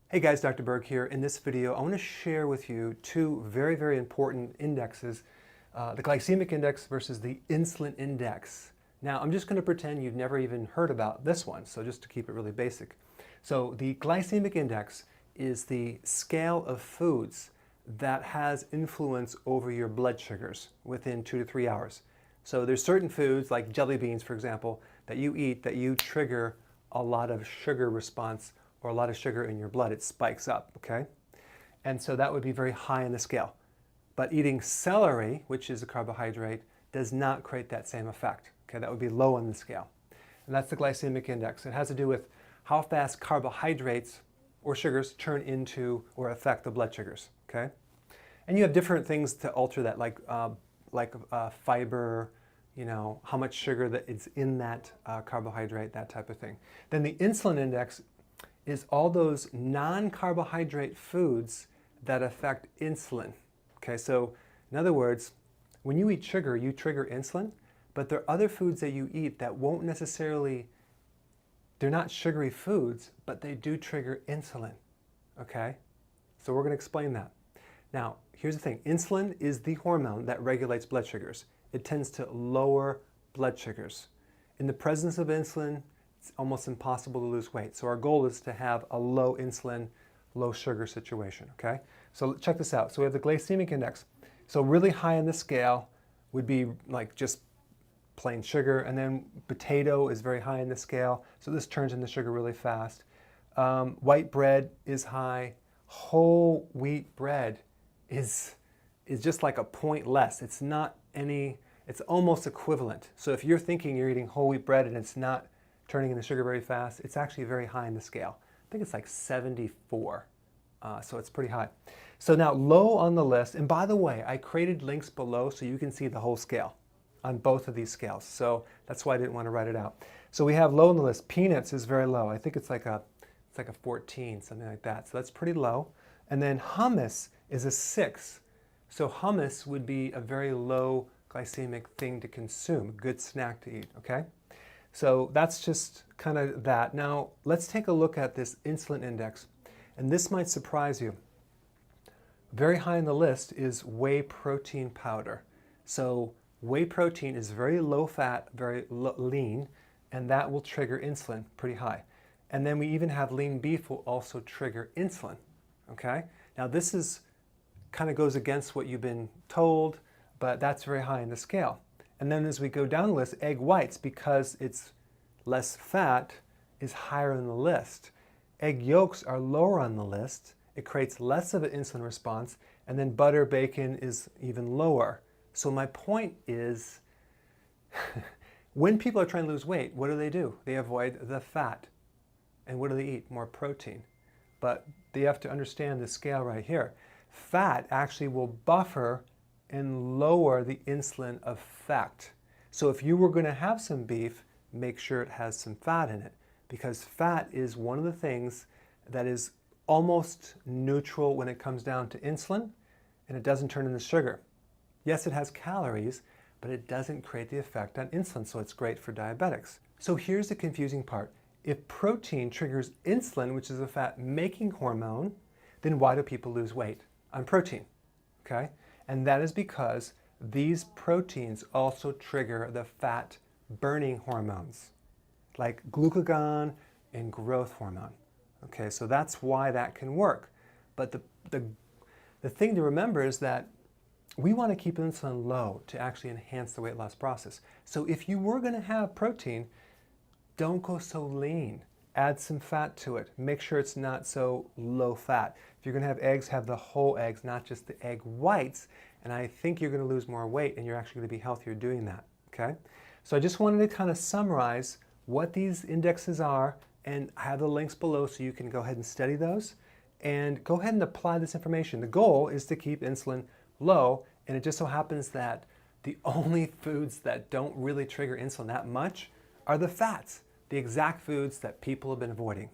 Hey guys, Dr. Berg here. In this video, I want to share with you two very important indexes, the glycemic index versus the insulin index. Now, I'm just going to pretend you've never even heard about this one, so just to keep it really basic. So the glycemic index is the scale of foods that has influence over your blood sugars within 2 to 3 hours. So there's certain foods, like jelly beans, for example, that you eat that you trigger a lot of sugar response or a lot of sugar in your blood. It spikes up, okay? And so that would be very high on the scale. But eating celery, which is a carbohydrate, does not create that same effect, okay? That would be low on the scale. And that's the glycemic index. It has to do with how fast carbohydrates or sugars turn into or affect the blood sugars, okay? And you have different things to alter that, like fiber, how much sugar that is in that carbohydrate, that type of thing. Then the insulin index is all those non-carbohydrate foods that affect insulin. Okay, so in other words, when you eat sugar, you trigger insulin, but there are other foods that you eat that won't necessarily, they're not sugary foods, but they do trigger insulin. Okay, so we're going to explain that. Now, here's the thing. Insulin is the hormone that regulates blood sugars. It tends to lower blood sugars. In the presence of insulin, it's almost impossible to lose weight. So our goal is to have a low insulin, low sugar situation, okay? So check this out. So we have the glycemic index. So really high on the scale would be like just plain sugar, and then potato is very high in the scale. So this turns into sugar really fast. White bread is high. Whole wheat bread is just like a point less. It's not any, it's almost equivalent. So if you're thinking you're eating whole wheat bread and it's not turning into sugar very fast, it's actually very high in the scale. I think it's like 74, so it's pretty high. So now low on the list, and by the way, I created links below so you can see the whole scale on both of these scales. So that's why I didn't want to write it out. So we have low on the list. Peanuts is very low. I think it's like a 14, something like that. So that's pretty low. And then hummus is a 6. So hummus would be a very low glycemic thing to consume, a good snack to eat, okay? So that's just kind of that. Now, let's take a look at this insulin index. And this might surprise you. Very high on the list is whey protein powder. So whey protein is very low fat, very lean, and that will trigger insulin pretty high. And then we even have lean beef will also trigger insulin, okay? Now this is kind of goes against what you've been told, but that's very high in the scale. And then as we go down the list, egg whites, because it's less fat, is higher on the list. Egg yolks are lower on the list. It creates less of an insulin response. And then butter, bacon is even lower. So my point is, when people are trying to lose weight, what do? They avoid the fat. And what do they eat? More protein. But they have to understand the scale right here. Fat actually will buffer and lower the insulin effect. So if you were going to have some beef, make sure it has some fat in it, because fat is one of the things that is almost neutral when it comes down to insulin, and it doesn't turn into sugar. Yes, it has calories, but it doesn't create the effect on insulin, so it's great for diabetics. So here's the confusing part. If protein triggers insulin, which is a fat-making hormone, then why do people lose weight on protein? Okay? And that is because these proteins also trigger the fat-burning hormones, like glucagon and growth hormone. Okay, so that's why that can work. But the thing to remember is that we want to keep insulin low to actually enhance the weight loss process. So if you were going to have protein, don't go so lean. Add some fat to it. Make sure it's not so low fat. If you're going to have eggs, have the whole eggs, not just the egg whites. And I think you're going to lose more weight and you're actually going to be healthier doing that. Okay? So I just wanted to kind of summarize what these indexes are, and I have the links below so you can go ahead and study those and go ahead and apply this information. The goal is to keep insulin low, and it just so happens that the only foods that don't really trigger insulin that much are the fats, the exact foods that people have been avoiding.